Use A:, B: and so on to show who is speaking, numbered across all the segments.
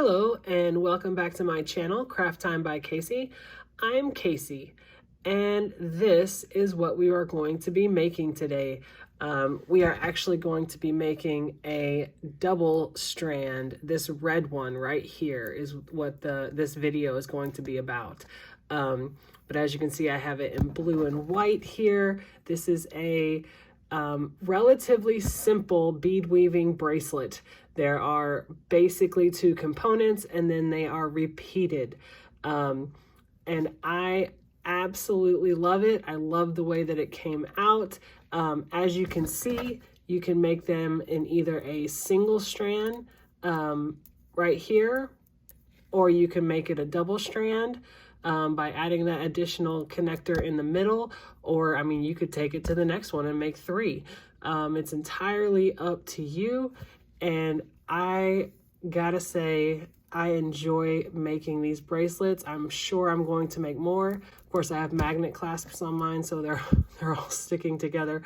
A: Hello and welcome back to my channel, Craft Time by Casey. I'm Casey and this is what we are going to be making today. We are actually going to be making a double strand. This red one right here is what this video is going to be about. But as you can see, I have it in blue and white here. This is a relatively simple bead weaving bracelet. There are basically two components and then they are repeated. And I absolutely love it. I love the way that it came out. As you can see, you can make them in either a single strand right here, or you can make it a double strand by adding that additional connector in the middle, or I mean, you could take it to the next one and make three. It's entirely up to you. And I gotta say, I enjoy making these bracelets. I'm sure I'm going to make more. Of course, I have magnet clasps on mine, so they're all sticking together.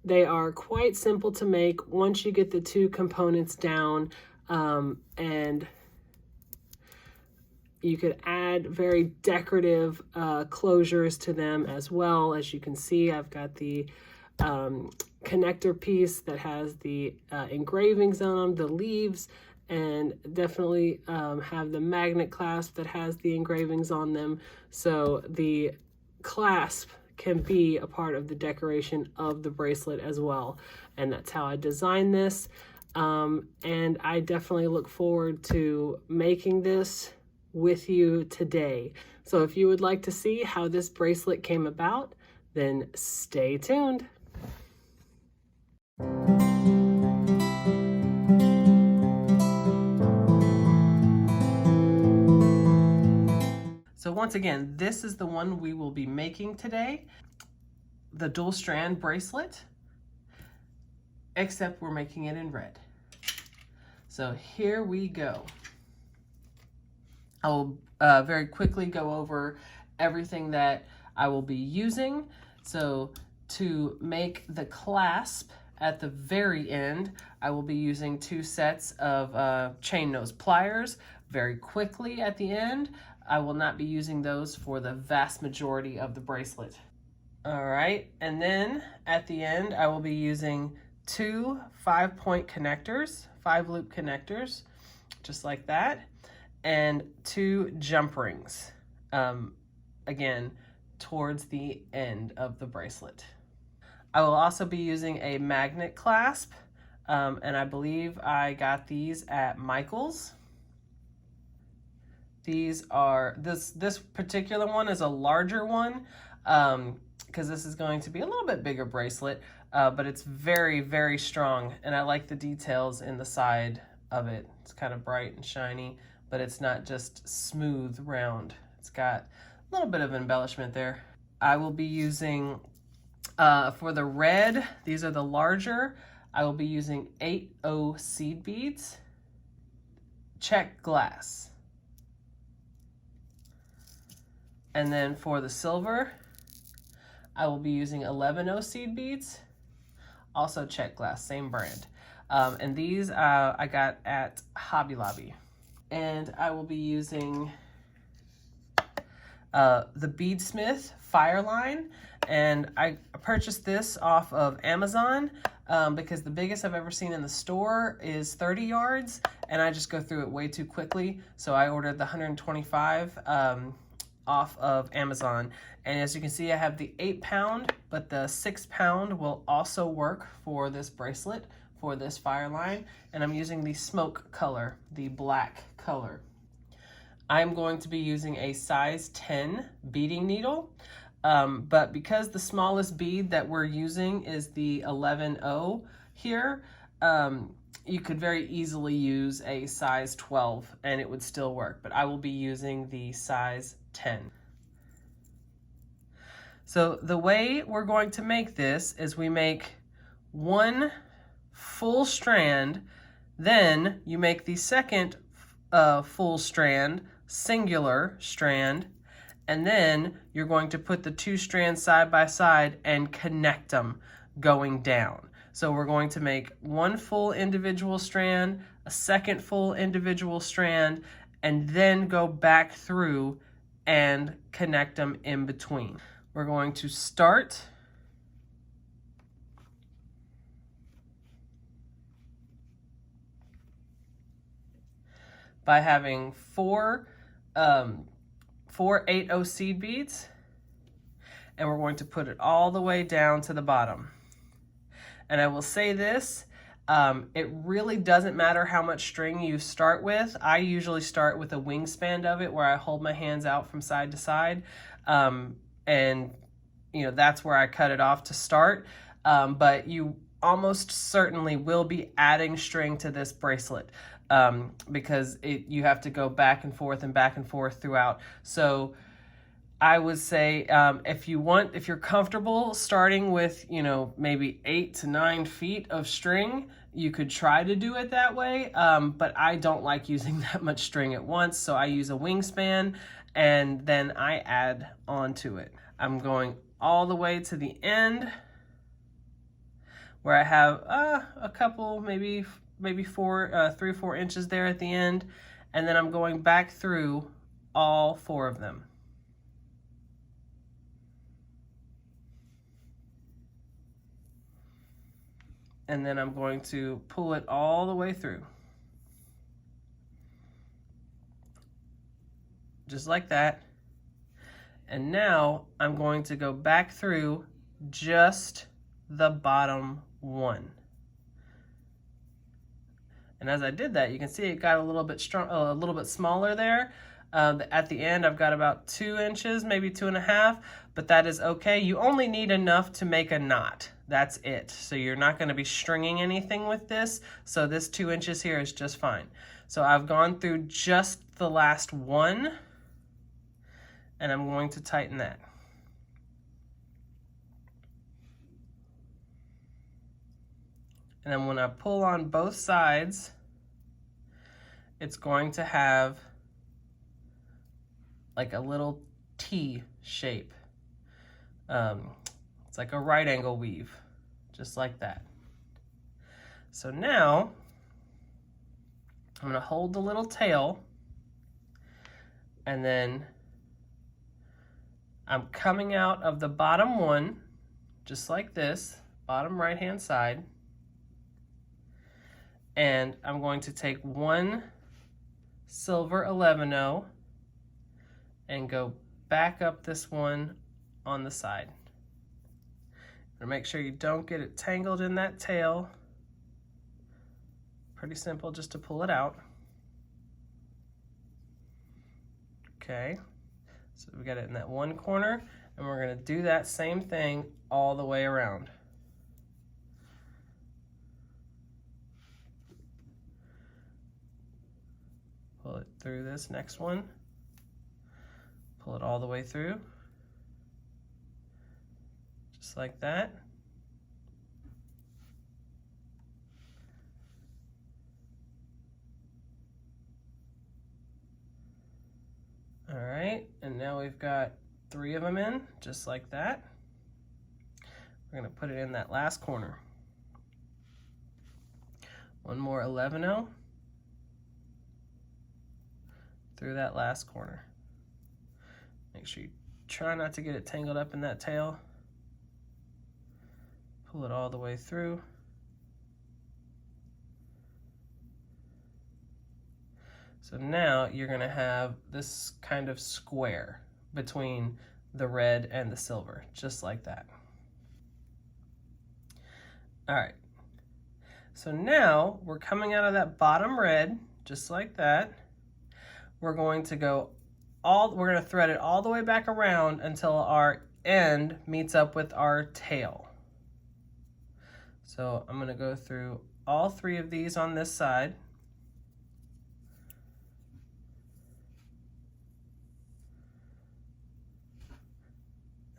A: They are quite simple to make once you get the two components down, and you could add very decorative closures to them as well. As you can see, I've got the connector piece that has the engravings on them, the leaves, and definitely have the magnet clasp that has the engravings on them. So the clasp can be a part of the decoration of the bracelet as well. And that's how I designed this. And I definitely look forward to making this with you today. So if you would like to see how this bracelet came about, then stay tuned. So once again, this is the one we will be making today, the dual strand bracelet, except we're making it in red. So here we go. I will very quickly go over everything that I will be using. So to make the clasp at the very end, I will be using 2 sets of chain nose pliers. Very quickly at the end, I will not be using those for the vast majority of the bracelet. All right, and then at the end, I will be using 2 5-point connectors, 5-loop connectors, just like that, and 2 jump rings, again, towards the end of the bracelet. I will also be using a magnet clasp, and I believe I got these at Michael's. These are, this particular one is a larger one, because this is going to be a little bit bigger bracelet, but it's very, very strong, and I like the details in the side of it. It's kind of bright and shiny, but it's not just smooth round. It's got a little bit of embellishment there. I will be using, for the red, these are the larger, I will be using 8/0 seed beads, check glass. And then for the silver, I will be using 11/0 seed beads, also check glass, same brand. And these I got at Hobby Lobby. And I will be using the Beadsmith Fireline, and I purchased this off of Amazon because the biggest I've ever seen in the store is 30 yards, and I just go through it way too quickly. So I ordered the 125 off of Amazon. And as you can see, I have the 8-pound, but the 6-pound will also work for this bracelet, for this Fireline. And I'm using the smoke color, the black color. I'm going to be using a size 10 beading needle, but because the smallest bead that we're using is the 11/0 here, you could very easily use a size 12 and it would still work, but I will be using the size 10. So the way we're going to make this is we make 1 full strand, then you make the second full strand, singular strand, and then you're going to put the 2 strands side by side and connect them going down. So we're going to make 1 full individual strand, a second full individual strand, and then go back through and connect them in between. We're going to start by having four 8/0 seed beads, and we're going to put it all the way down to the bottom. And I will say this, it really doesn't matter how much string you start with. I usually start with a wingspan of it where I hold my hands out from side to side, and you know, that's where I cut it off to start. But you almost certainly will be adding string to this bracelet, because you have to go back and forth throughout. So I would say, if you're comfortable starting with, you know, maybe 8 to 9 feet of string, you could try to do it that way. But I don't like using that much string at once, so I use a wingspan and then I add onto it. I'm going all the way to the end where I have a couple, maybe 3 or 4 inches there at the end, and then I'm going back through all 4 of them. And then I'm going to pull it all the way through. Just like that. And now I'm going to go back through just the bottom one. And as I did that, you can see it got a little bit smaller there. At the end, I've got about 2 inches, maybe 2.5, but that is okay. You only need enough to make a knot. That's it. So you're not going to be stringing anything with this. So this 2 inches here is just fine. So I've gone through just the last one, and I'm going to tighten that. And then when I pull on both sides, it's going to have like a little T shape. It's like a right angle weave, just like that. So now I'm gonna hold the little tail, and then I'm coming out of the bottom one, just like this, bottom right hand side. And I'm going to take one silver 11/0 and go back up this one on the side. And make sure you don't get it tangled in that tail. Pretty simple just to pull it out. Okay, so we got it in that one corner, and we're gonna do that same thing all the way around. Pull it through this next one. Pull it all the way through. Just like that. All right, and now we've got 3 of them in, just like that. We're gonna put it in that last corner. One more 11/0 through that last corner. Make sure you try not to get it tangled up in that tail. Pull it all the way through. So now you're gonna have this kind of square between the red and the silver, just like that. All right, so now we're coming out of that bottom red, just like that. We're going to we're gonna thread it all the way back around until our end meets up with our tail. So I'm gonna go through all 3 of these on this side.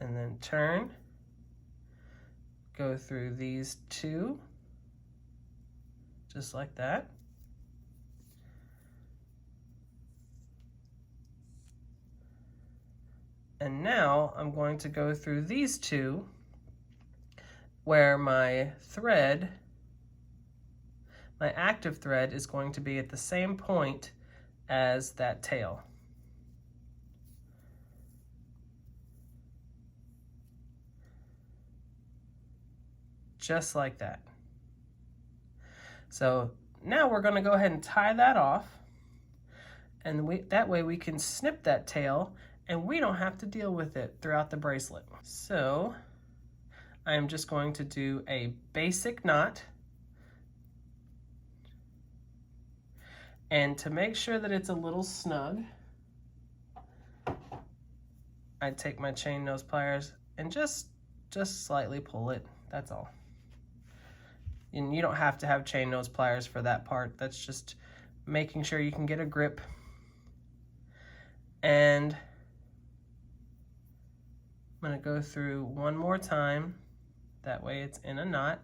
A: And then turn, go through these 2, just like that. And now I'm going to go through these 2 where my my active thread is going to be at the same point as that tail. Just like that. So now we're going to go ahead and tie that off, and that way we can snip that tail and we don't have to deal with it throughout the bracelet. So I am just going to do a basic knot, and to make sure that it's a little snug, I take my chain nose pliers and just slightly pull it, that's all. And you don't have to have chain nose pliers for that part. That's just making sure you can get a grip. And I'm going to go through one more time. That way it's in a knot.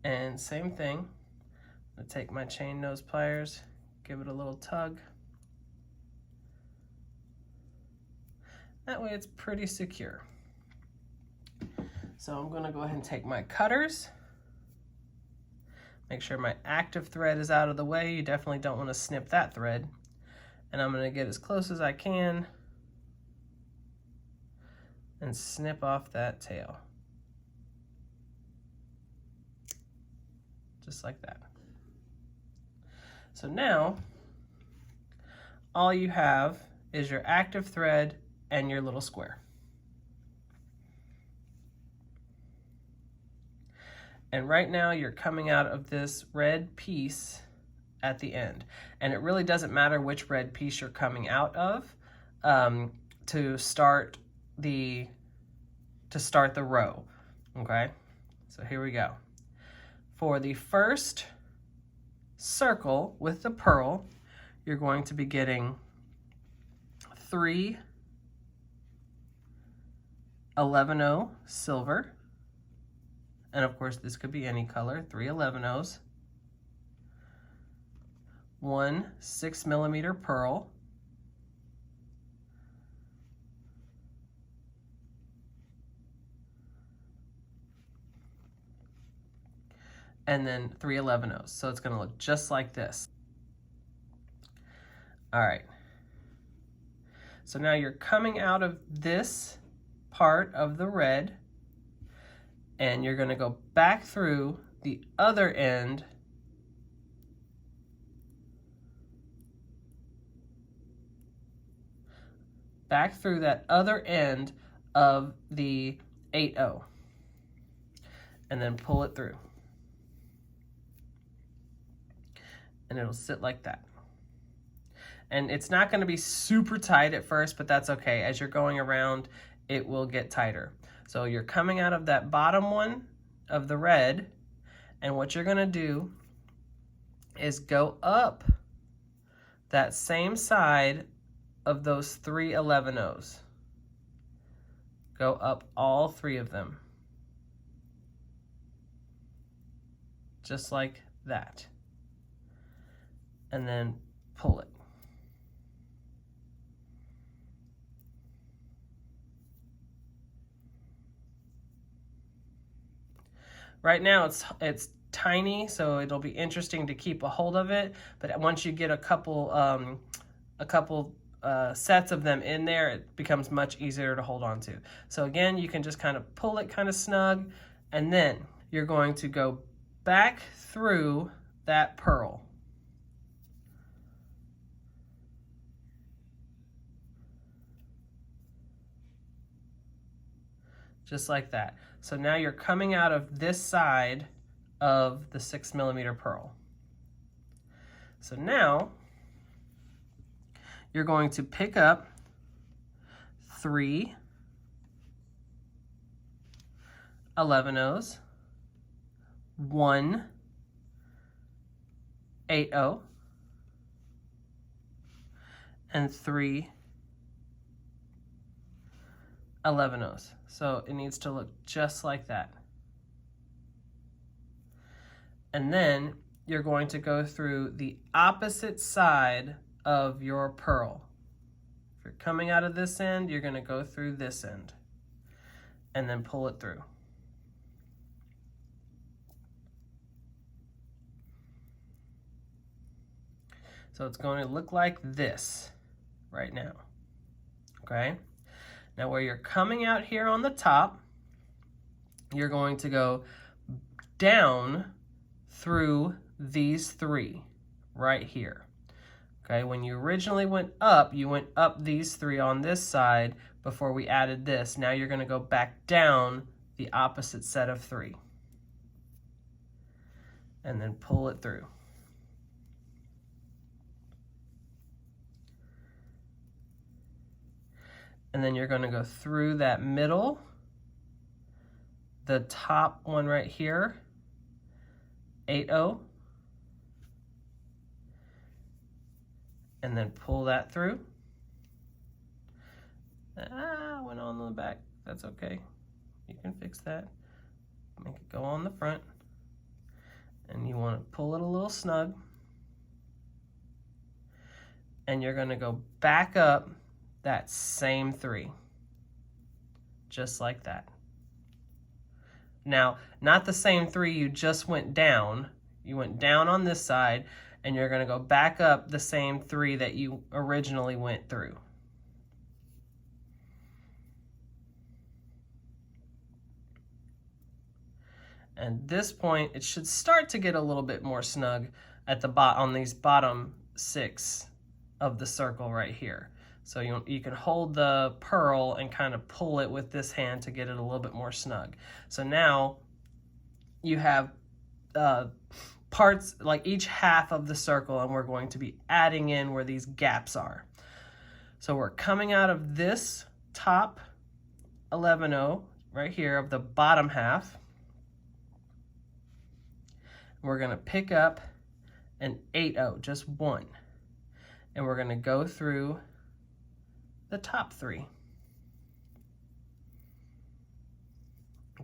A: And same thing. I'm going to take my chain nose pliers, give it a little tug. That way it's pretty secure. So I'm going to go ahead and take my cutters. Make sure my active thread is out of the way. You definitely don't want to snip that thread. And I'm going to get as close as I can and snip off that tail. Just like that. So now all you have is your active thread and your little square. And right now you're coming out of this red piece at the end. And it really doesn't matter which red piece you're coming out of to start the row, okay? So here we go. For the first circle with the pearl, you're going to be getting 3 11-0 silver, and of course this could be any color, 3 11-0s, 1 6mm pearl, and then 3 11-0s. So it's going to look just like this. All right. So now you're coming out of this part of the red, and you're going to go back through the other end that other end of the 8-0, and then pull it through, and it'll sit like that. And it's not going to be super tight at first, but that's okay. As you're going around, it will get tighter. So you're coming out of that bottom one of the red, and what you're going to do is go up that same side of those 3 11-0s. Go up all 3 of them. Just like that. And then pull it. Right now it's tiny, so it'll be interesting to keep a hold of it, but once you get a couple sets of them in there, it becomes much easier to hold on to. So again, you can just kind of pull it kind of snug, and then you're going to go back through that pearl. Just like that. So now you're coming out of this side of the 6mm pearl. So now you're going to pick up 3 11-0s, 1 8-0, and 3 11-0s. So it needs to look just like that. And then you're going to go through the opposite side of your pearl. If you're coming out of this end, you're going to go through this end. and then pull it through. So it's going to look like this right now, okay? Now where you're coming out here on the top, you're going to go down through these three right here. Okay, when you originally went up, you went up these three on this side before we added this. Now you're going to go back down the opposite set of three. And then pull it through. And then you're going to go through that middle, the top one right here, 8-0, and then pull that through. Went on the back. That's okay. You can fix that. Make it go on the front. And you want to pull it a little snug. And you're going to go back up that same three. Just like that. Now, not the same three you just went down. You went down on this side, and you're going to go back up the same three that you originally went through. And this point, it should start to get a little bit more snug at the on these bottom 6 of the circle right here. So you can hold the pearl and kind of pull it with this hand to get it a little bit more snug. So now you have parts, like each half of the circle, and we're going to be adding in where these gaps are. So we're coming out of this top 11-0 right here of the bottom half. We're going to pick up an 8-0, just one. And we're going to go through the top 3.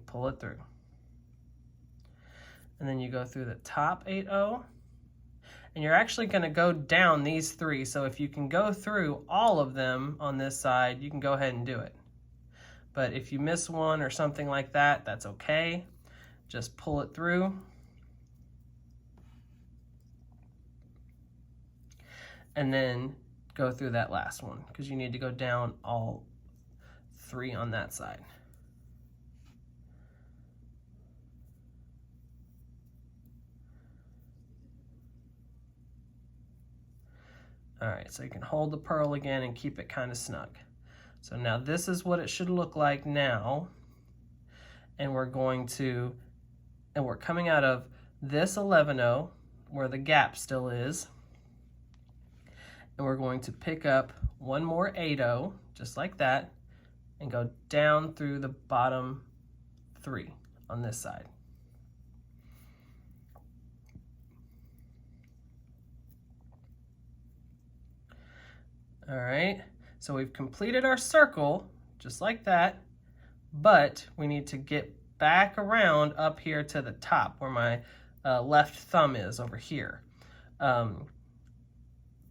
A: Pull it through. And then you go through the top 8-0. And you're actually going to go down these 3. So if you can go through all of them on this side, you can go ahead and do it. But if you miss one or something like that, that's okay. Just pull it through. And then go through that last one, because you need to go down all 3 on that side. All right, so you can hold the pearl again and keep it kind of snug. So now this is what it should look like now. And we're coming out of this 11-0 where the gap still is. And we're going to pick up one more 8-0, just like that, and go down through the bottom 3 on this side. All right, so we've completed our circle, just like that, but we need to get back around up here to the top where my left thumb is over here.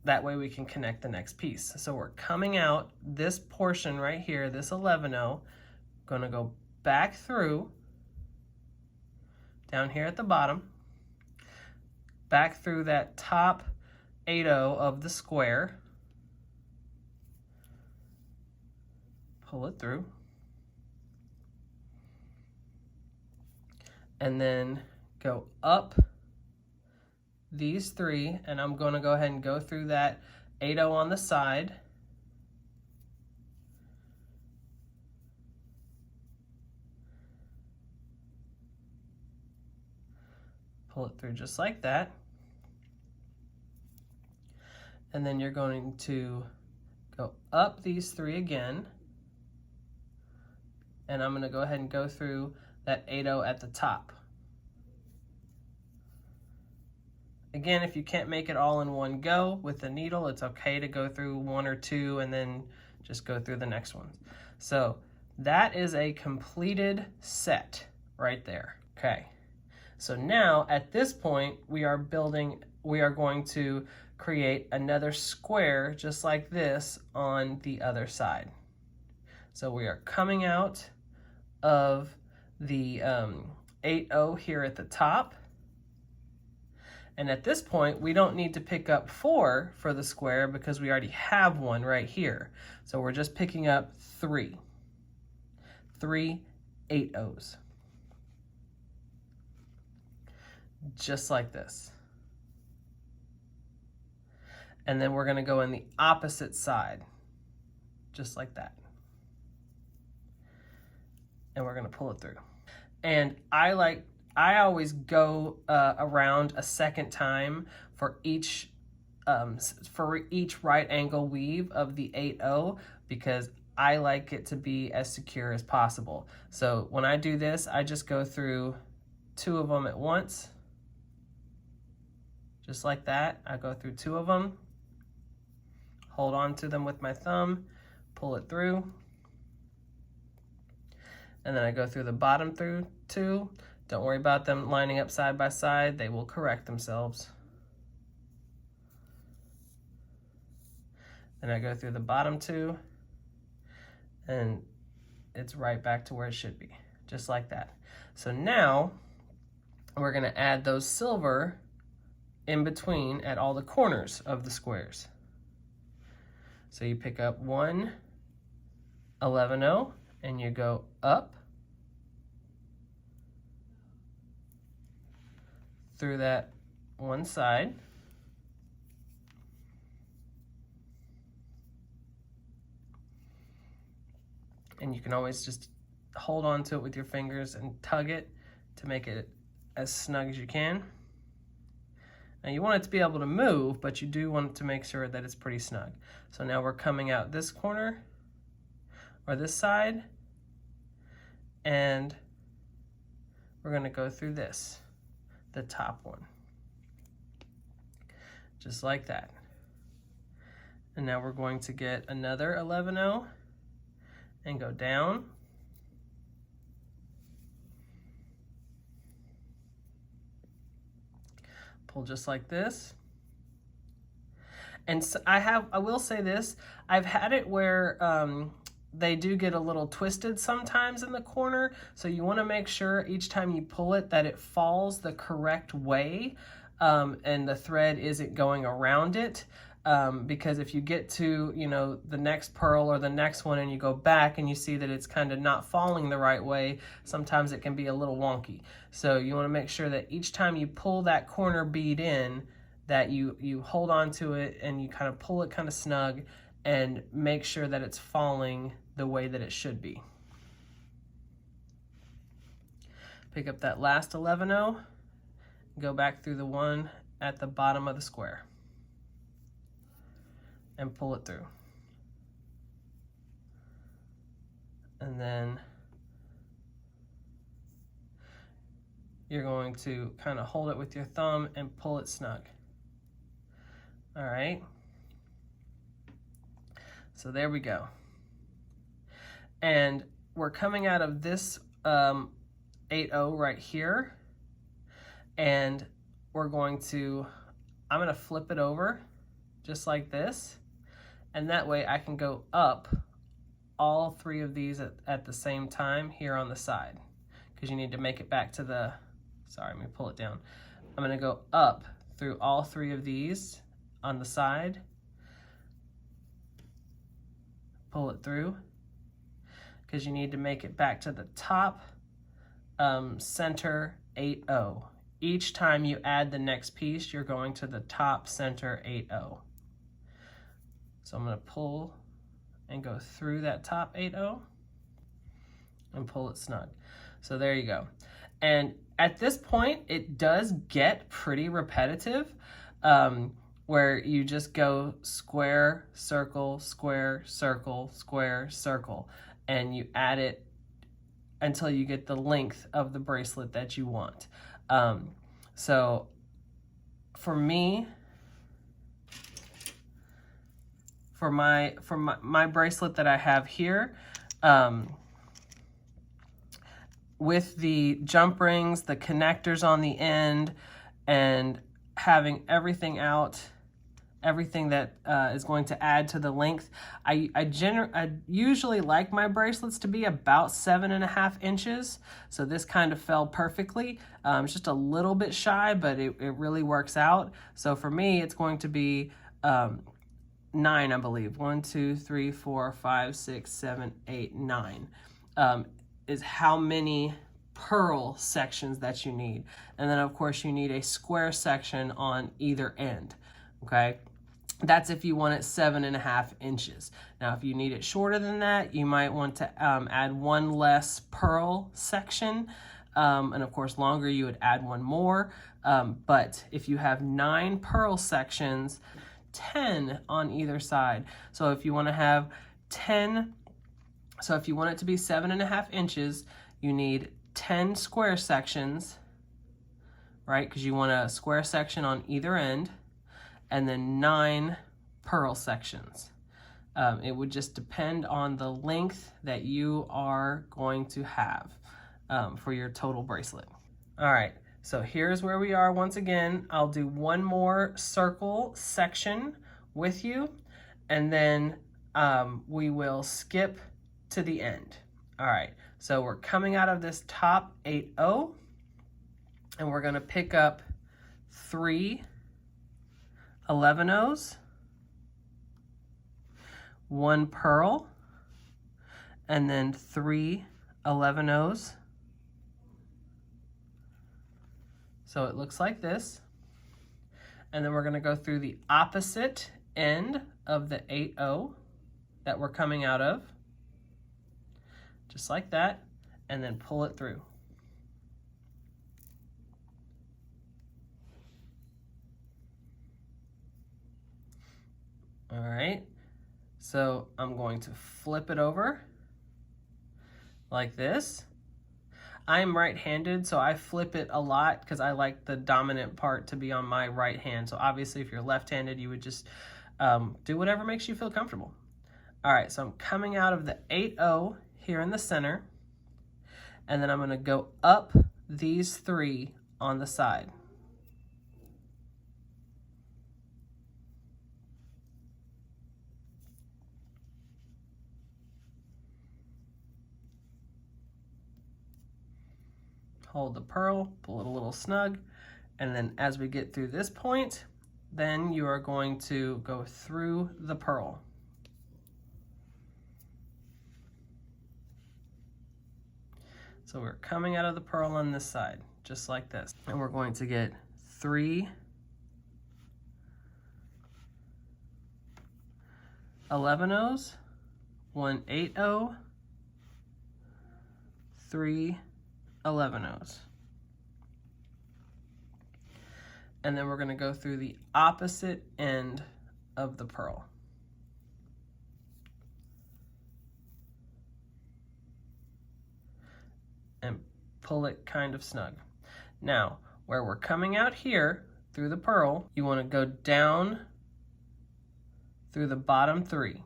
A: That way we can connect the next piece. So we're coming out this portion right here, this 11-0, gonna go back through, down here at the bottom, back through that top 8-0 of the square, pull it through, and then go up these 3, and I'm going to go ahead and go through that 8-0 on the side. Pull it through just like that. And then you're going to go up these 3 again. And I'm going to go ahead and go through that 8-0 at the top. Again, if you can't make it all in one go with the needle, it's okay to go through 1 or 2 and then just go through the next one. So that is a completed set right there. Okay, so now at this point we are going to create another square just like this on the other side. So we are coming out of the 8/0 here at the top. And at this point, we don't need to pick up 4 for the square because we already have one right here. So we're just picking up 3 8/0s. Just like this. And then we're going to go in the opposite side, just like that. And we're going to pull it through. And I always go around a second time for each right angle weave of the 8/0 because I like it to be as secure as possible. So when I do this, I just go through 2 of them at once, just like that. I go through 2 of them, hold on to them with my thumb, pull it through, and then I go through the bottom through 2. Don't worry about them lining up side by side. They will correct themselves. Then I go through the bottom 2, and it's right back to where it should be, just like that. So now we're going to add those silver in between at all the corners of the squares. So you pick up 1 11/0 and you go up through that one side. And you can always just hold on to it with your fingers and tug it to make it as snug as you can. Now you want it to be able to move, but you do want to make sure that it's pretty snug. So now we're coming out this corner or this side, and we're going to go through this, the top one, just like that. And now we're going to get another 11/0 and go down. Pull just like this. And so I will say this, I've had it where they do get a little twisted sometimes in the corner, so you want to make sure each time you pull it that it falls the correct way and the thread isn't going around it. Because if you get to, the next pearl or the next one and you go back and you see that it's kind of not falling the right way, sometimes it can be a little wonky. So you want to make sure that each time you pull that corner bead in, that you hold on to it and you kind of pull it kind of snug and make sure that it's falling the way that it should be. Pick up that last 11/0, go back through the one at the bottom of the square and pull it through. And then you're going to kind of hold it with your thumb and pull it snug. All right. So there we go. And we're coming out of this 8/0 right here. And we're going to, I'm going to flip it over just like this. And that way I can go up all 3 of these at the same time here on the side, because you need to make it back to the, sorry, let me pull it down. I'm going to go up through all 3 of these on the side, pull it through, because you need to make it back to the top center 8/0. Each time you add the next piece, you're going to the top center 8/0. So I'm going to pull and go through that top 8/0 and pull it snug. So there you go. And at this point, it does get pretty repetitive, where you just go square, circle, square, circle, square, circle, and you add it until you get the length of the bracelet that you want. So for me, for my bracelet that I have here, with the jump rings, the connectors on the end, and having everything out everything that is going to add to the length. I usually like my bracelets to be about 7.5 inches. So this kind of fell perfectly. It's just a little bit shy, but it really works out. So for me, it's going to be 9, I believe. 1, 2, 3, 4, 5, 6, 7, 8, 9 is how many pearl sections that you need. And then of course you need a square section on either end. Okay, that's if you want it 7.5 inches. Now if you need it shorter than that, you might want to add one less pearl section, and of course longer you would add one more, but if you have 9 pearl sections, 10 on either side. So if you want to have 10, so if you want it to be 7.5 inches, you need 10 square sections, right? Because you want a square section on either end, and then 9 pearl sections. It would just depend on the length that you are going to have for your total bracelet. All right, so here's where we are once again. I'll do one more circle section with you, and then we will skip to the end. All right, so we're coming out of this top 8-0, and we're gonna pick up 3 11-0s, 1 pearl, and then 3 11-0s. So it looks like this. And then we're gonna go through the opposite end of the 8-0 that we're coming out of, just like that, and then pull it through. All right, so I'm going to flip it over like this. I'm right-handed, so I flip it a lot because I like the dominant part to be on my right hand. So obviously if you're left-handed, you would just do whatever makes you feel comfortable. All right, so I'm coming out of the 8-0 here in the center, and then I'm gonna go up these 3 on the side. Hold the pearl, pull it a little snug, and then as we get through this point, then you are going to go through the pearl. So we're coming out of the pearl on this side, just like this. And we're going to get 3 11-0s, 1 8-0, 3 11-0s. And then we're going to go through the opposite end of the pearl. And pull it kind of snug. Now, where we're coming out here through the pearl, you want to go down through the bottom 3.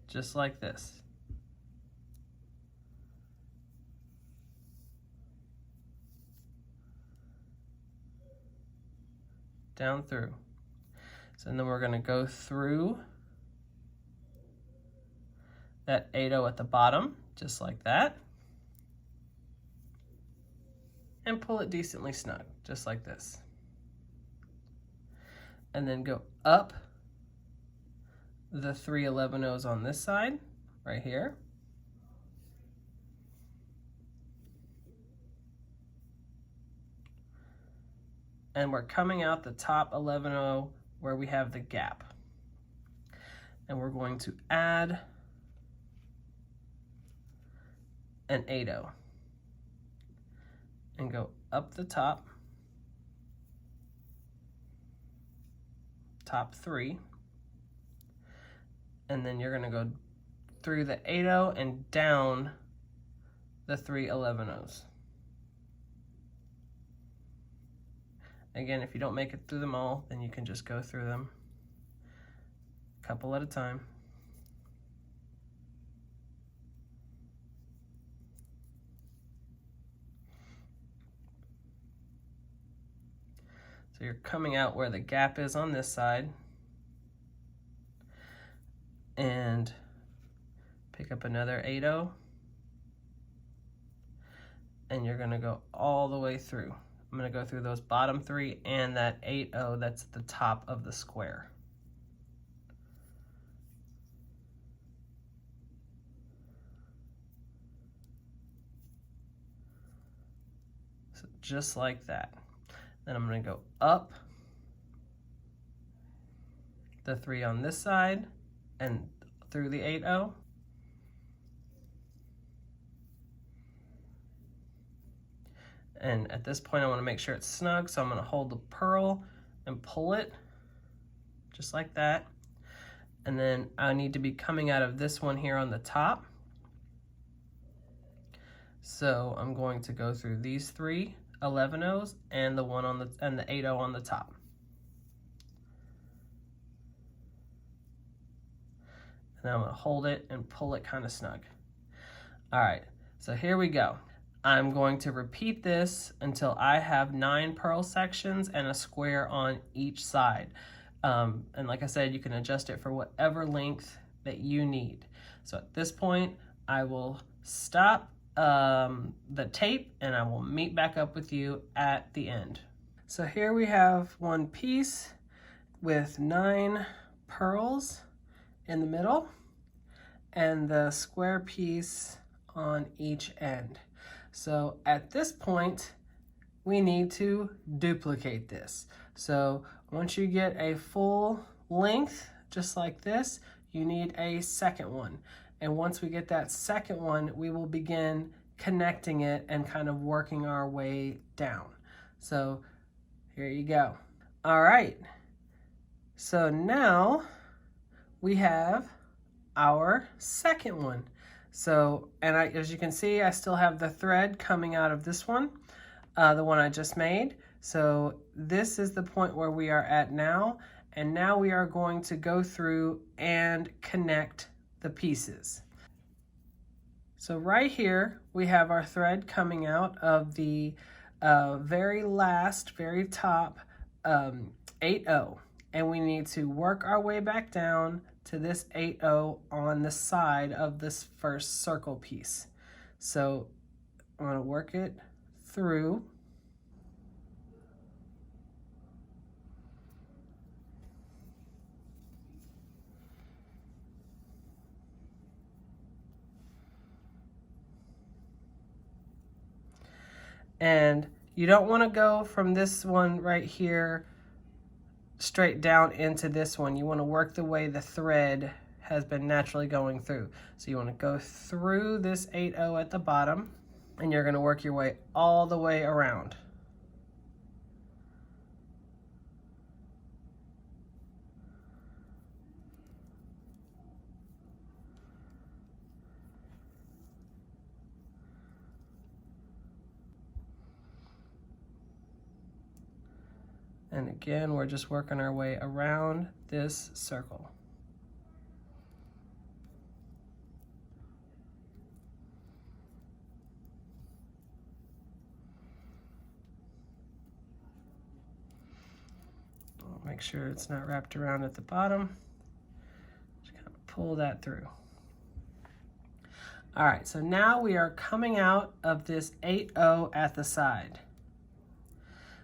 A: Just like this. Down through. So then we're going to go through that 8-0 at the bottom, just like that, and pull it decently snug, just like this. And then go up the 3 11-0s on this side, right here. And we're coming out the top 11-0 where we have the gap. And we're going to add an 8-0 and go up the top 3, and then you're going to go through the 8-0 and down the 3 11-0s. Again, if you don't make it through them all, then you can just go through them a couple at a time. So you're coming out where the gap is on this side, and pick up another 8/0, and you're gonna go all the way through. I'm gonna go through those bottom 3 and that 8/0 that's at the top of the square. So just like that. Then I'm gonna go up the 3 on this side and through the 8/0. And at this point I want to make sure it's snug, so I'm going to hold the pearl and pull it just like that. And then I need to be coming out of this one here on the top. So I'm going to go through these 3 11/0s and the 8/0 on the top. And then I'm going to hold it and pull it kind of snug. All right, so here we go. I'm going to repeat this until I have 9 pearl sections and a square on each side. And like I said, you can adjust it for whatever length that you need. So at this point, I will stop the tape and I will meet back up with you at the end. So here we have one piece with 9 pearls in the middle and the square piece on each end. So at this point, we need to duplicate this. So once you get a full length, just like this, you need a second one. And once we get that second one, we will begin connecting it and kind of working our way down. So here you go. All right. So now we have our second one. So, and as you can see, I still have the thread coming out of this one, the one I just made. So this is the point where we are at now. And now we are going to go through and connect the pieces. So right here, we have our thread coming out of the very last, very top 8/0. And we need to work our way back down to this 8/0 on the side of this first circle piece. So I'm going to work it through. And you don't want to go from this one right here straight down into this one. You want to work the way the thread has been naturally going through. So you want to go through this 8/0 at the bottom, and you're going to work your way all the way around. And again, we're just working our way around this circle. Make sure it's not wrapped around at the bottom. Just kind of pull that through. All right, so now we are coming out of this 8/0 at the side.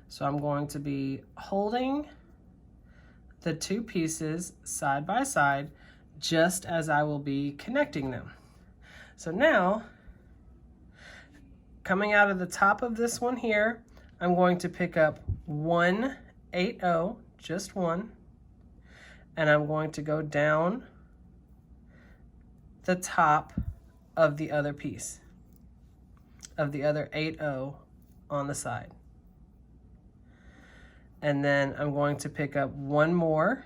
A: So I'm going to be holding the 2 pieces side by side, just as I will be connecting them. So now, coming out of the top of this one here, I'm going to pick up 1 8/0, just 1, and I'm going to go down the top of the other piece, of the other 8/0 on the side. And then I'm going to pick up 1 more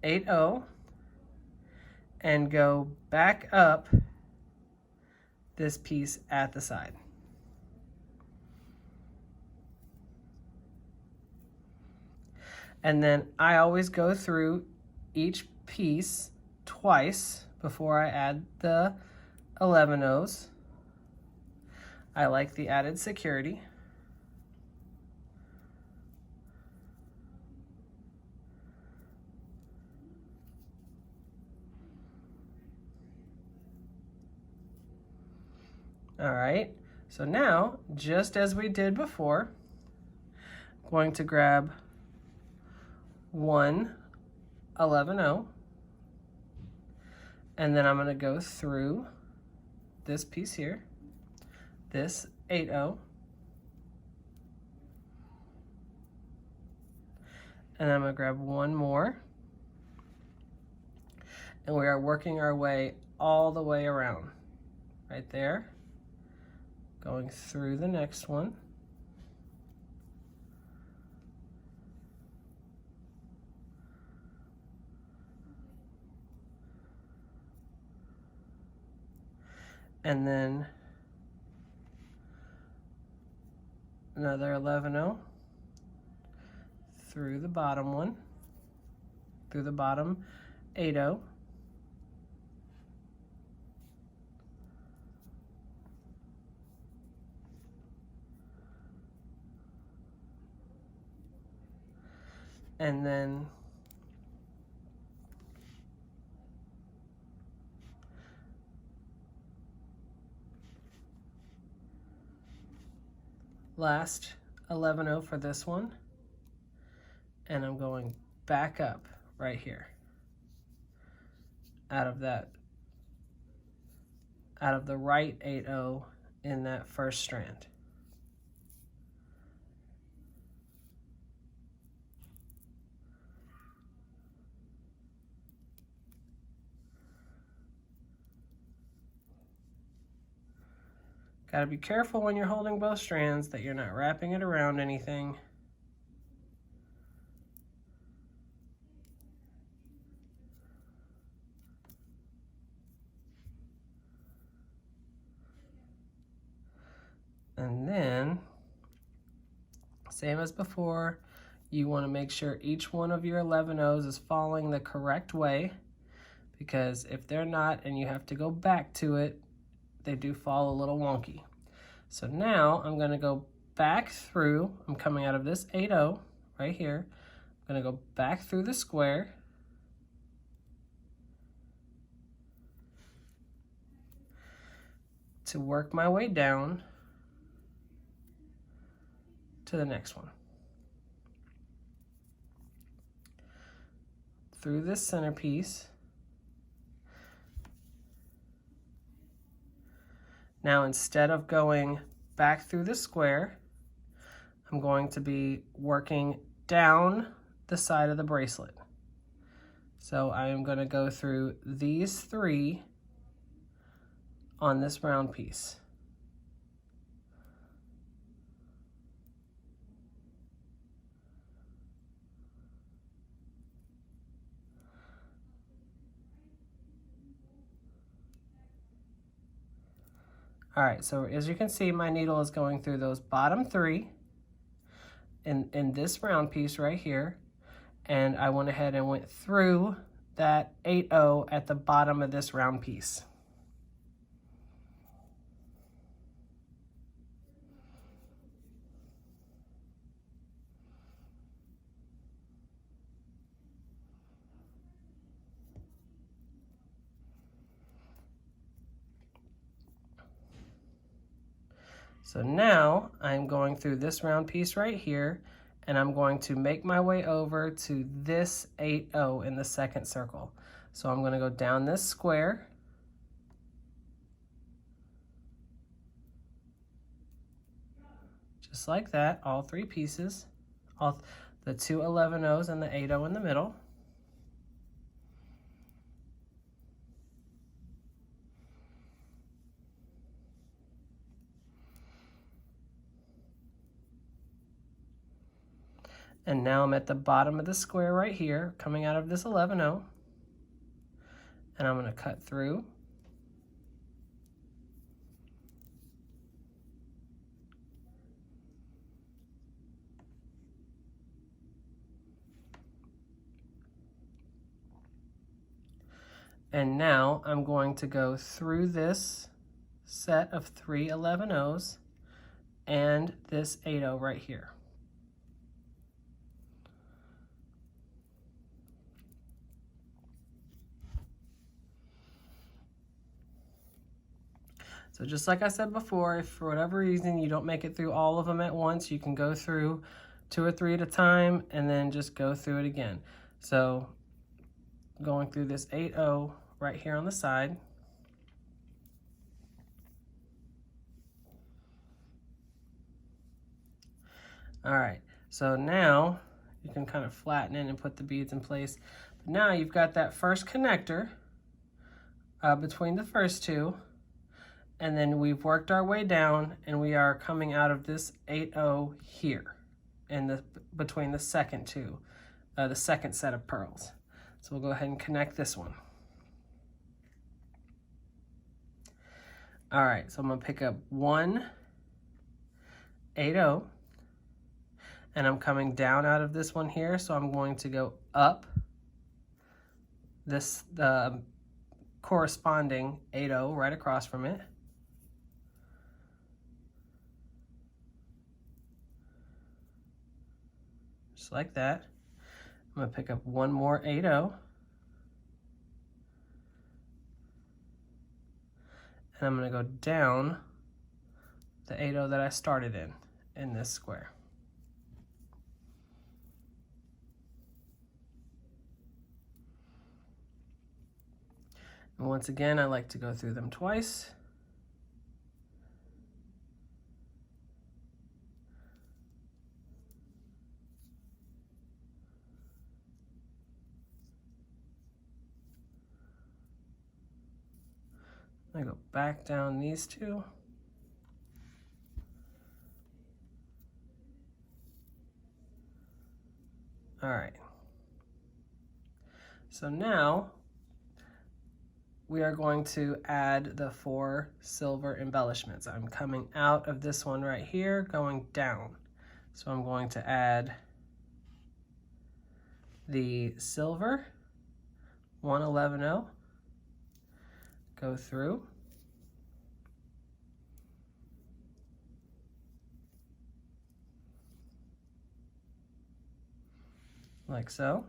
A: 8/0 and go back up this piece at the side. And then I always go through each piece twice before I add the 11/0s. I like the added security. All right, so now, just as we did before, I'm going to grab one 11-0, and then I'm going to go through this piece here, this 8-0, and I'm going to grab one more, and we are working our way all the way around, right there, going through the next one, and then another 11-0 through the bottom one, through the bottom 8-0, and then last 11-0 for this one, and I'm going back up right here out of the right 8-0 in that first strand. Got to be careful when you're holding both strands that you're not wrapping it around anything. And then, same as before, you want to make sure each one of your 11-0s is falling the correct way, because if they're not and you have to go back to it, they do fall a little wonky. So now I'm going to go back through, I'm coming out of this 8-0 right here, I'm going to go back through the square, to work my way down to the next one. Through this centerpiece. Now instead of going back through the square, I'm going to be working down the side of the bracelet. So I am going to go through these three on this round piece. All right, so as you can see, my needle is going through those bottom three in this round piece right here, and I went ahead and went through that 8-0 at the bottom of this round piece. So now I'm going through this round piece right here, and I'm going to make my way over to this 8-0 in the second circle. So I'm going to go down this square, just like that, all three pieces, all the two 11-0s and the 8-0 in the middle. And now I'm at the bottom of the square right here, coming out of this 11-0. And I'm going to cut through. And now I'm going to go through this set of three 11-0s and this 8-0 right here. So So just like I said before, if for whatever reason you don't make it through all of them at once, you can go through 2 or 3 at a time and then just go through it again. So going through this 8-0 right here on the side. All right, so now you can kind of flatten it and put the beads in place. But now you've got that first connector between the first two, and then we've worked our way down and we are coming out of this 8-0 here in between the second two, the second set of pearls. So we'll go ahead and connect this one. All right, so I'm gonna pick up 1 8-0, and I'm coming down out of this one here, so I'm going to go up this corresponding 8-0 right across from it. Just like that. I'm gonna pick up 1 more 8-0. And I'm gonna go down the 8-0 that I started in this square. And once again, I like to go through them twice. I go back down these two. All right. So now we are going to add the 4 silver embellishments. I'm coming out of this one right here, going down. So I'm going to add the silver, 111-0, go through. Like so.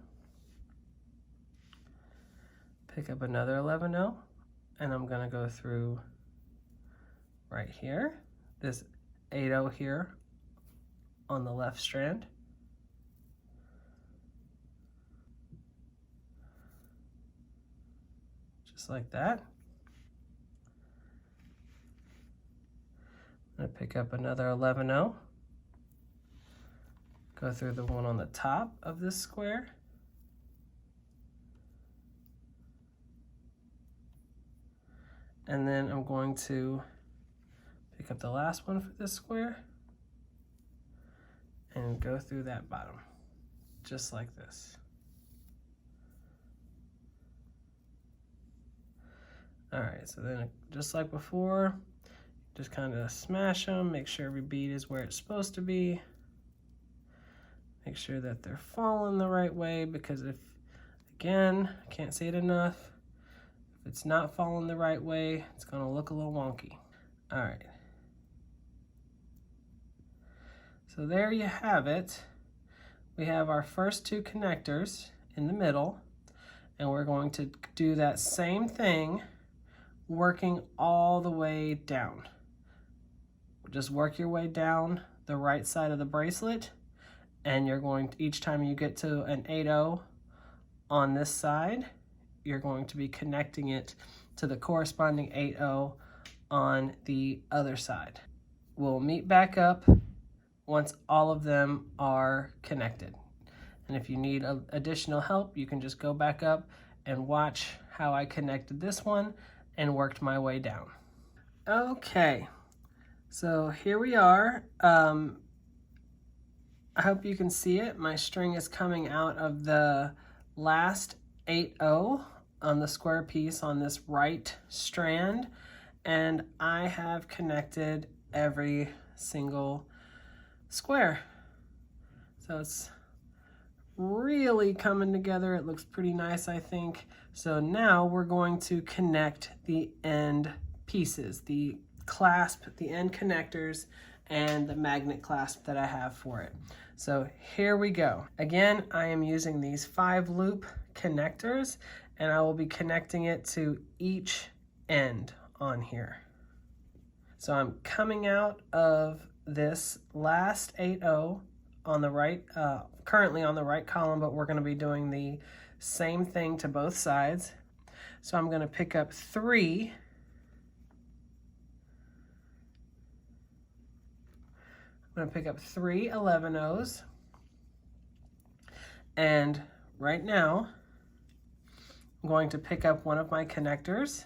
A: Pick up another 11-0, and I'm gonna go through right here, this 8-0 here on the left strand. Just like that. I'm gonna pick up another 11-0, go through the one on the top of this square. And then I'm going to pick up the last one for this square and go through that bottom, just like this. All right, so then just like before, just kind of smash them, make sure every bead is where it's supposed to be. Make sure that they're falling the right way, because if, again, I can't say it enough, if it's not falling the right way, it's gonna look a little wonky. All right. So there you have it. We have our first 2 connectors in the middle, and we're going to do that same thing, working all the way down. Just work your way down the right side of the bracelet, and you're going to, each time you get to an 8-0 on this side, you're going to be connecting it to the corresponding 8-0 on the other side. We'll meet back up once all of them are connected. And if you need additional help, you can just go back up and watch how I connected this one and worked my way down. Okay, so here we are. I hope you can see it. My string is coming out of the last 8-0 on the square piece on this right strand, and I have connected every single square. So it's really coming together. It looks pretty nice, I think. So now we're going to connect the end pieces, the clasp, the end connectors, and the magnet clasp that I have for it. So here we go. Again, I am using these 5-loop connectors, and I will be connecting it to each end on here. So I'm coming out of this last 8-0 on the right, currently on the right column, but we're going to be doing the same thing to both sides. So I'm going to pick up 3. I'm going to pick up 3 11-0s. And right now, I'm going to pick up one of my connectors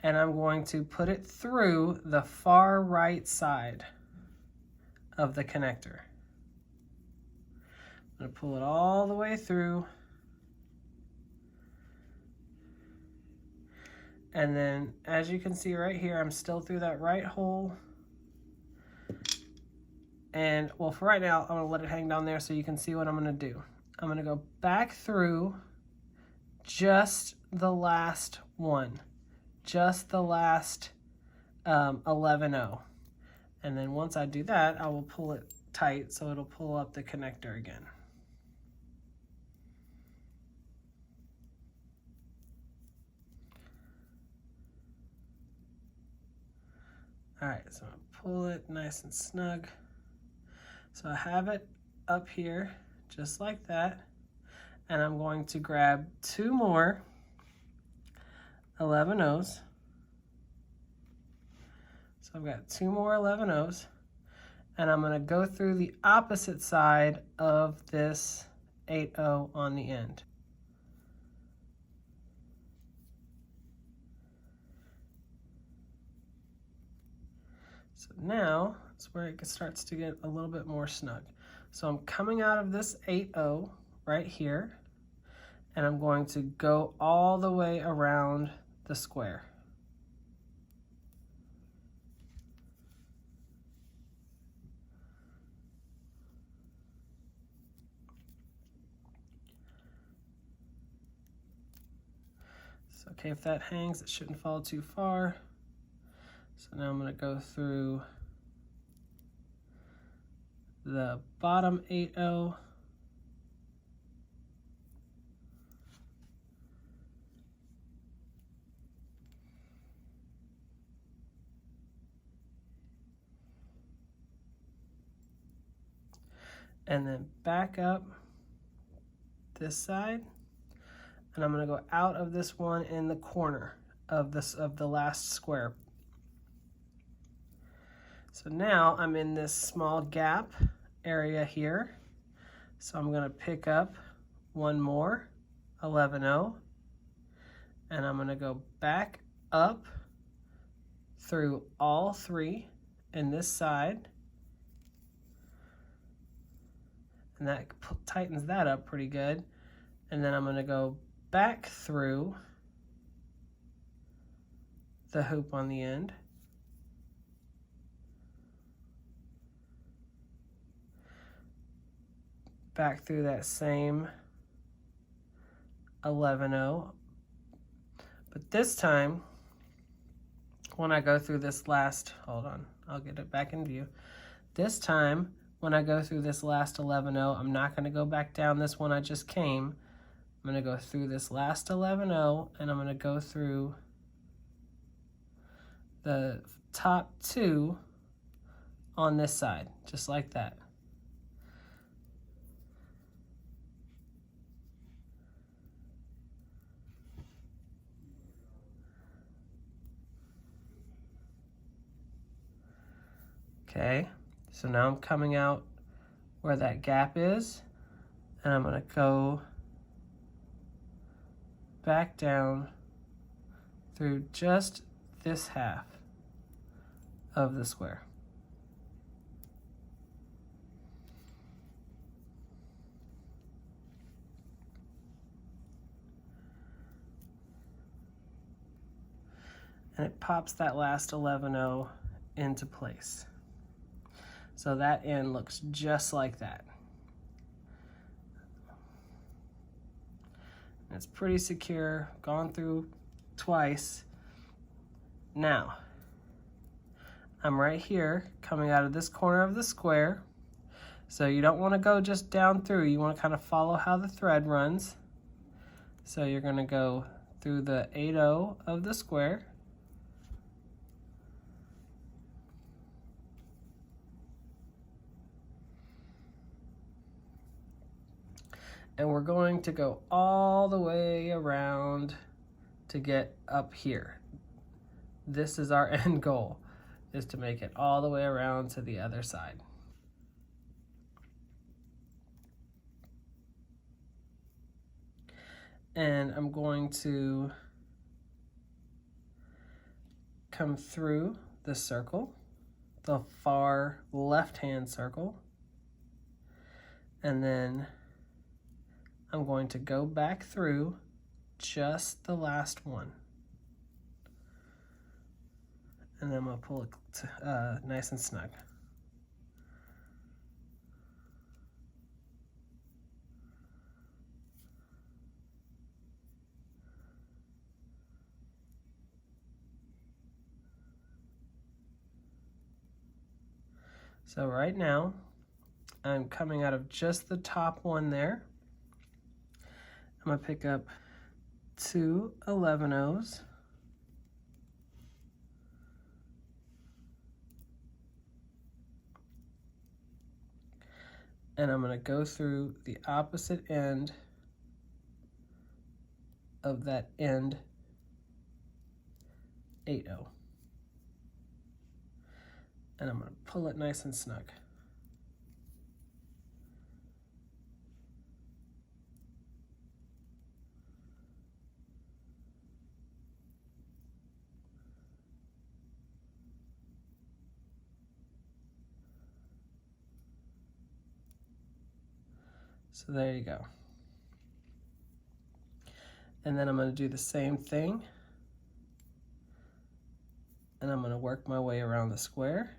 A: and I'm going to put it through the far right side of the connector. I'm going to pull it all the way through. And then, as you can see right here, I'm still through that right hole. And, well, for right now, I'm going to let it hang down there so you can see what I'm going to do. I'm going to go back through just the last one. Just the last 11-0. And then once I do that, I will pull it tight so it'll pull up the connector again. All right, so I'll pull it nice and snug. So I have it up here, just like that. And I'm going to grab 2 more 11-0s. So I've got 2 more 11-0s. And I'm going to go through the opposite side of this 8-0 on the end. So now, that's where it starts to get a little bit more snug. So I'm coming out of this 8-0 right here, and I'm going to go all the way around the square. So, okay, if that hangs, it shouldn't fall too far. So now I'm going to go through the bottom 8-0. And then back up this side. And I'm going to go out of this one in the corner of the last square. So now I'm in this small gap area here. So I'm going to pick up one more 11-0, and I'm going to go back up through all 3 in this side, and that tightens that up pretty good. And then I'm going to go back through the hoop on the end. Back through that same 11-0. But this time, when I go through this last, hold on, I'll get it back in view. This time, when I go through this last 11-0, I'm not going to go back down this one I just came. I'm going to go through this last 11-0, and I'm going to go through the top 2 on this side, just like that. Okay, so now I'm coming out where that gap is, and I'm going to go back down through just this half of the square. And it pops that last 11-0 into place. So that end looks just like that. It's pretty secure, gone through twice. Now, I'm right here coming out of this corner of the square. So you don't want to go just down through, you want to kind of follow how the thread runs. So you're going to go through the 8-0 of the square. And we're going to go all the way around to get up here. This is our end goal, is to make it all the way around to the other side. And I'm going to come through the circle, the far left-hand circle, and then I'm going to go back through just the last one. And then I'm going to pull it nice and snug. So right now, I'm coming out of just the top one there. I'm going to pick up 2 11-0s. And I'm going to go through the opposite end of that end 8-0. And I'm going to pull it nice and snug. So there you go. And then I'm going to do the same thing. And I'm going to work my way around the square.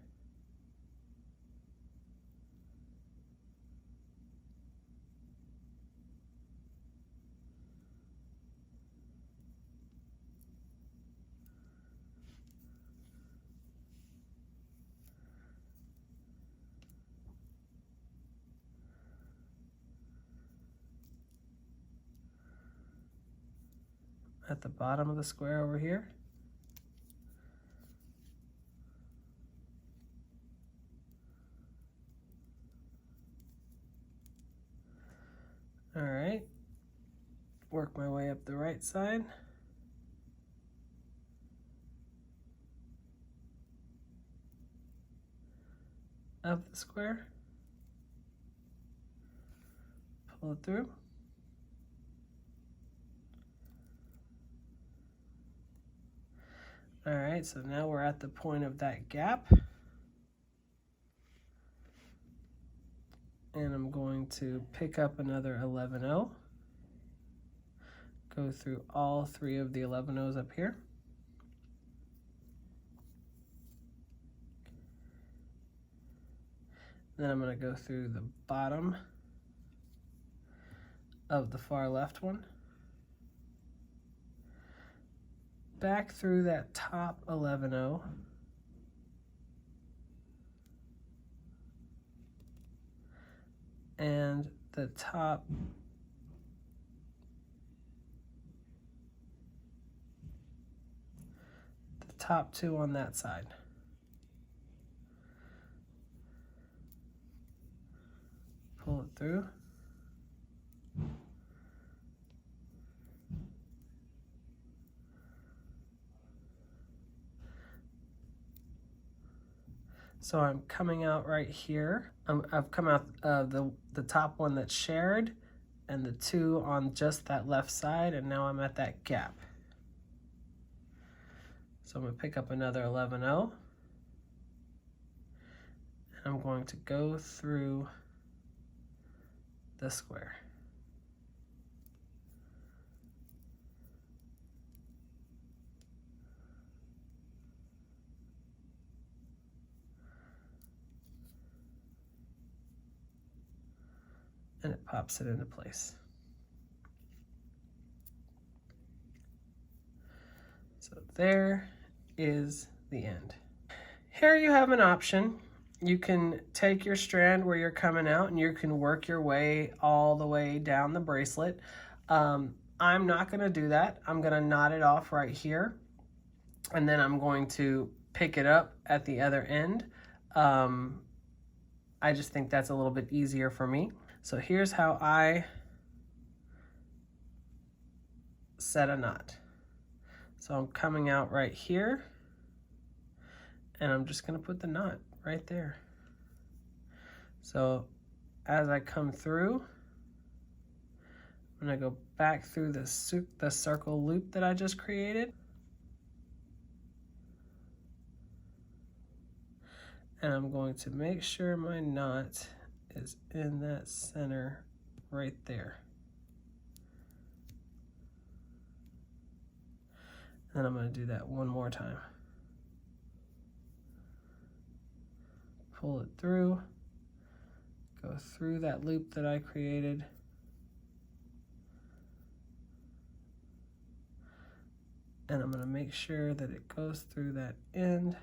A: At the bottom of the square over here. All right, work my way up the right side. Of the square. Pull it through. All right, so now we're at the point of that gap. And I'm going to pick up another 11-0. Go through all 3 of the 11-0s up here. Then I'm going to go through the bottom of the far left one. Back through that top 11-0. And the top two on that side. Pull it through. So I'm coming out right here. I've come out the top one that's shared and the 2 on just that left side, and now I'm at that gap. So I'm going to pick up another 11-0. And I'm going to go through the square. And it pops it into place. So there is the end. Here you have an option. You can take your strand where you're coming out and you can work your way all the way down the bracelet. I'm not going to do that. I'm going to knot it off right here, and then I'm going to pick it up at the other end. I just think that's a little bit easier for me. So here's how I set a knot. So I'm coming out right here, and I'm just going to put the knot right there. So as I come through, I'm going to go back through the circle loop that I just created. And I'm going to make sure my knot is in that center right there. And I'm going to do that one more time. Pull it through, go through that loop that I created. And I'm going to make sure that it goes through that end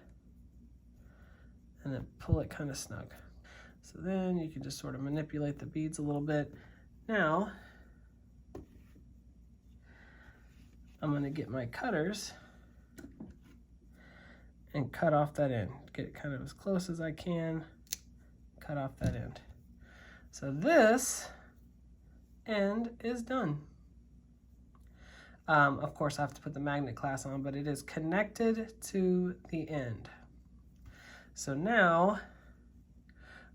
A: and then pull it kind of snug. So then you can just sort of manipulate the beads a little bit. Now, I'm going to get my cutters and cut off that end. Get it kind of as close as I can, cut off that end. So this end is done. Of course, I have to put the magnet clasp on, but it is connected to the end. So now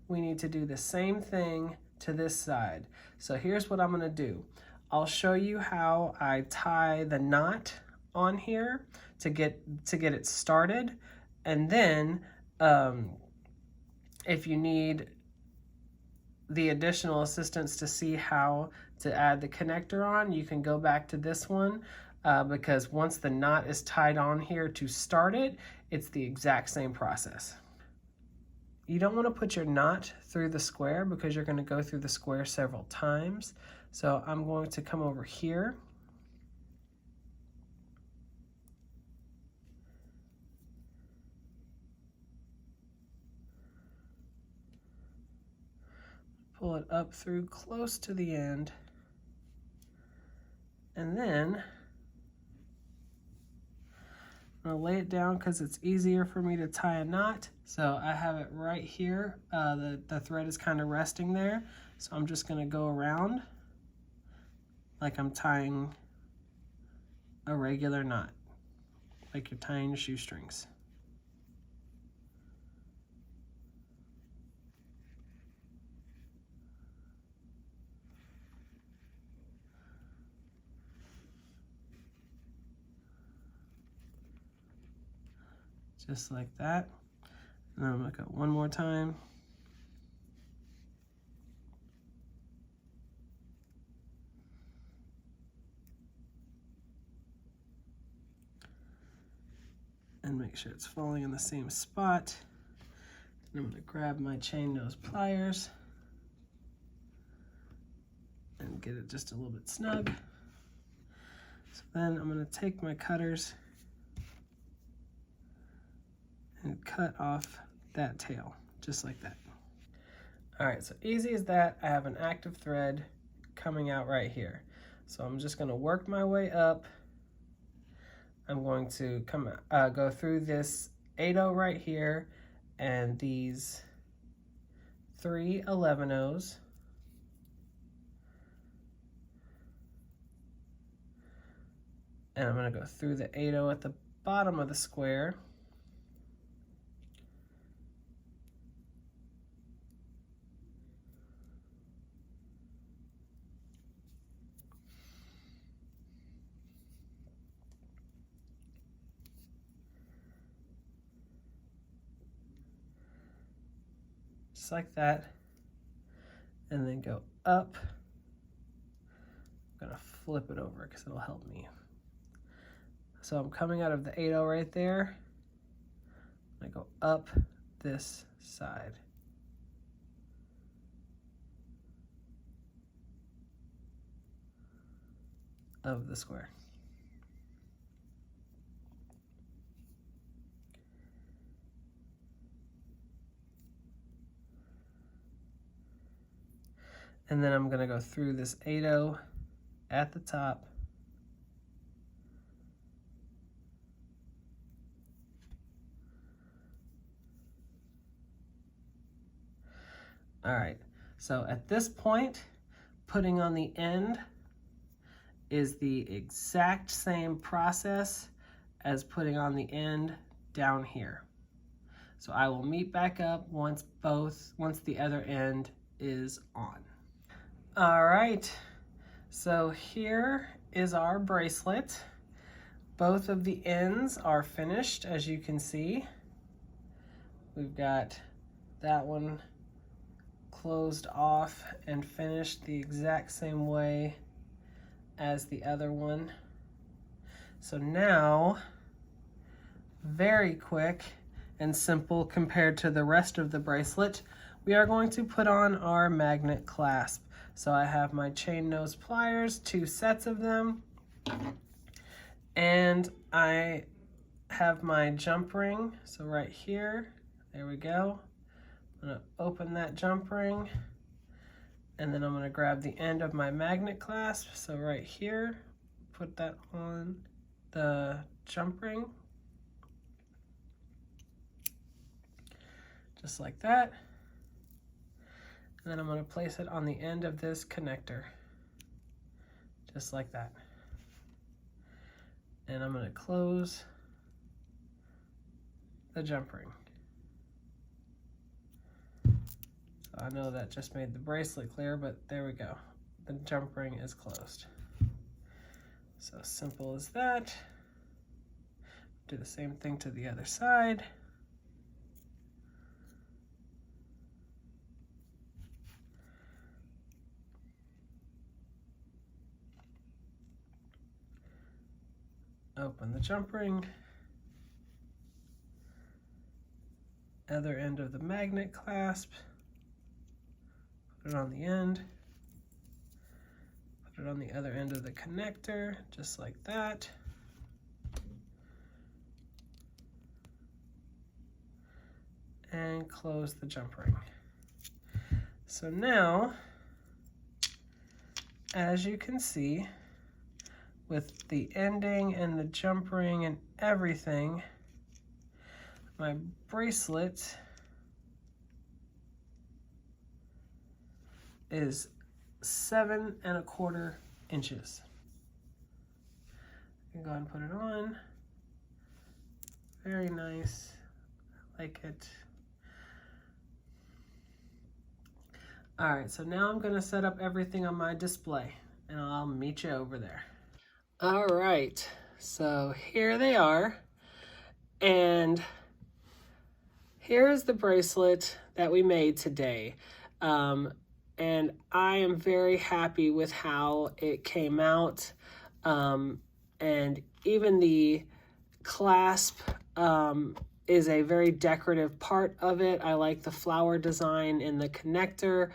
A: we need to do the same thing to this side. So here's what I'm going to do. I'll show you how I tie the knot on here to get it started, and then if you need the additional assistance to see how to add the connector on, you can go back to this one because once the knot is tied on here to start it, it's the exact same process. You don't want to put your knot through the square because you're going to go through the square several times. So I'm going to come over here. Pull it up through close to the end. And then I'm going to lay it down because it's easier for me to tie a knot. So I have it right here. The thread is kind of resting there. So I'm just going to go around like I'm tying a regular knot, like you're tying your shoestrings. Just like that. And then I'm going to go one more time. And make sure it's falling in the same spot. And I'm going to grab my chain nose pliers and get it just a little bit snug. So then I'm going to take my cutters and cut off that tail, just like that. All right, so easy as that. I have an active thread coming out right here. So I'm just going to work my way up. I'm going to go through this 8/0 right here and these 3 11/0s. And I'm going to go through the 8/0 at the bottom of the square. Just like that, and then go up. I'm gonna flip it over because it'll help me. So I'm coming out of the 8/0 right there. I go up this side. Of the square. And then I'm going to go through this 8/0 at the top. All right, so at this point, putting on the end is the exact same process as putting on the end down here. So I will meet back up once the other end is on. All right, so here is our bracelet. Both of the ends are finished, as you can see. We've got that one closed off and finished the exact same way as the other one. So now, very quick and simple compared to the rest of the bracelet, we are going to put on our magnet clasp. So I have my chain nose pliers, 2 sets of them, and I have my jump ring. So right here, there we go. I'm gonna open that jump ring, and then I'm gonna grab the end of my magnet clasp. So right here, put that on the jump ring, just like that. And then I'm going to place it on the end of this connector, just like that. And I'm going to close the jump ring. So I know that just made the bracelet clear, but there we go. The jump ring is closed. So simple as that. Do the same thing to the other side. Open the jump ring, other end of the magnet clasp, put it on the end, put it on the other end of the connector, just like that. And close the jump ring. So now, as you can see, with the ending and the jump ring and everything, my bracelet is 7¼ inches. You can go ahead and put it on. Very nice, I like it. All right, so now I'm gonna set up everything on my display and I'll meet you over there. All right, so here they are, and here's the bracelet that we made today. And I am very happy with how it came out. And even the clasp is a very decorative part of it. I like the flower design in the connector.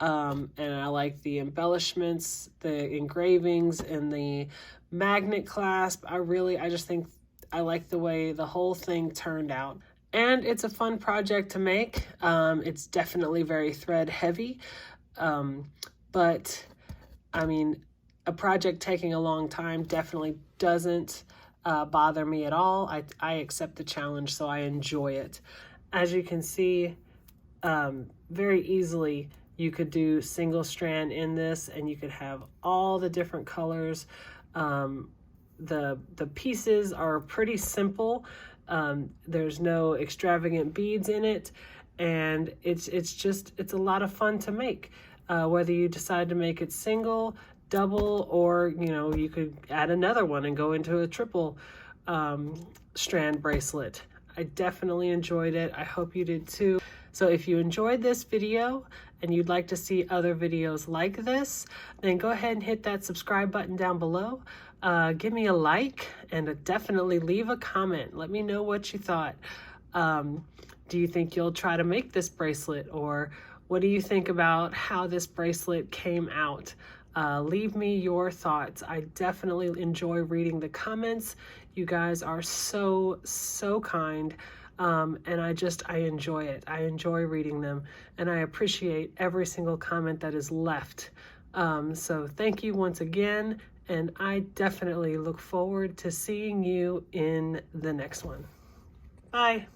A: And I like the embellishments, the engravings, and the magnet clasp. I just think I like the way the whole thing turned out. And it's a fun project to make. It's definitely very thread heavy. But I mean, a project taking a long time definitely doesn't bother me at all. I accept the challenge, so I enjoy it. As you can see, very easily, you could do single strand in this, and you could have all the different colors. The pieces are pretty simple. There's no extravagant beads in it, and it's a lot of fun to make. Whether you decide to make it single, double, or you could add another one and go into a triple strand bracelet. I definitely enjoyed it. I hope you did too. So if you enjoyed this video and you'd like to see other videos like this, then go ahead and hit that subscribe button down below. Give me a like and definitely leave a comment. Let me know what you thought. Do you think you'll try to make this bracelet, or what do you think about how this bracelet came out? Leave me your thoughts. I definitely enjoy reading the comments. You guys are so kind. And I enjoy it. I enjoy reading them, and I appreciate every single comment that is left. So thank you once again, and I definitely look forward to seeing you in the next one. Bye.